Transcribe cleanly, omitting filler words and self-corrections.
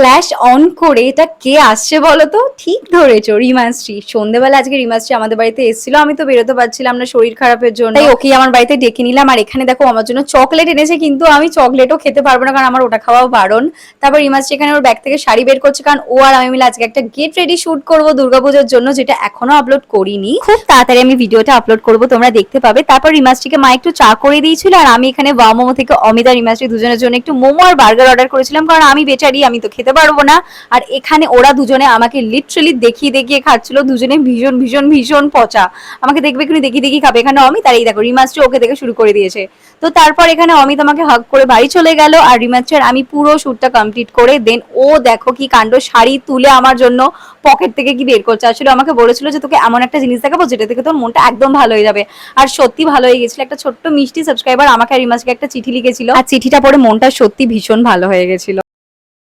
Flash on করে এটা কে আসছে বলো তো? ঠিক ধরেছো, রিমাশ্রী। সন্ধ্যেবেলা আজকে রিমাশ্রী আমাদের বাড়িতে এসেছিল, আমি তো বেরোতে পারছিলাম না শরীর খারাপের জন্য, তাই ওকেই আমার বাড়িতে ডেকে নিলাম। আর এখানে দেখো আমার জন্য চকলেট এনেছে, কিন্তু আমি চকলেটও খেতে পারবো না কারণ আমার ওটা খাওয়াও বারণ। তারপর রিমাশ্রী এখানে ওর ব্যাগ থেকে শাড়ি বের করছে, কারণ ও আর আমি মিলে আজকে একটা গেট রেডি শুট করবো দুর্গাপুজোর জন্য, যেটা এখনো আপলোড করিনি। খুব তাড়াতাড়ি আমি ভিডিওটা আপলোড করবো, তোমরা দেখতে পাবে। তারপর রিমাশ্রীকে মা একটু চা করে দিয়েছিল, আর আমি এখানে ওয়াও মোমো থেকে অমিতা রিমাশ্রী দুজনের জন্য একটু মোমো আর বার্গার অর্ডার করেছিলাম, কারণ আমি বেচারি, আমি তো খেতে পারবো না। আর এখানে ওরা দুজনে আমাকে লিটারালি দেখিয়ে দেখিয়ে খাচ্ছিল, দুজনে ভীষণ ভীষণ ভীষণ পচা। আমাকে দেখবে এখানে দেখিয়ে দেখিয়ে খাবে। এখানে অমিত আর এই দেখো রিমাশ্রী ওকে দেখে শুরু করে দিয়েছে। তো তারপর এখানে অমিত আমাকে হাগ করে বাড়ি চলে গেল, আর রিমাশ্রী আর আমি পুরো শুটটা কমপ্লিট করে দেন ও দেখো কি কাণ্ড, শাড়ি তুলে আমার জন্য পকেট থেকে কি বের করছে। আসলে আমাকে বলেছিল যে তোকে এমন একটা জিনিস দেখাবো যেটা থেকে তোর মনটা একদম ভালো হয়ে যাবে। আর সত্যি ভালো হয়ে গেছিল। একটা ছোট্ট মিষ্টি সাবস্ক্রাইবার আমাকে আর রিমাশ্রীকে একটা চিঠি লিখেছিল, আর চিঠিটা পড়ে মনটা সত্যি ভীষণ ভালো হয়ে গেছিল।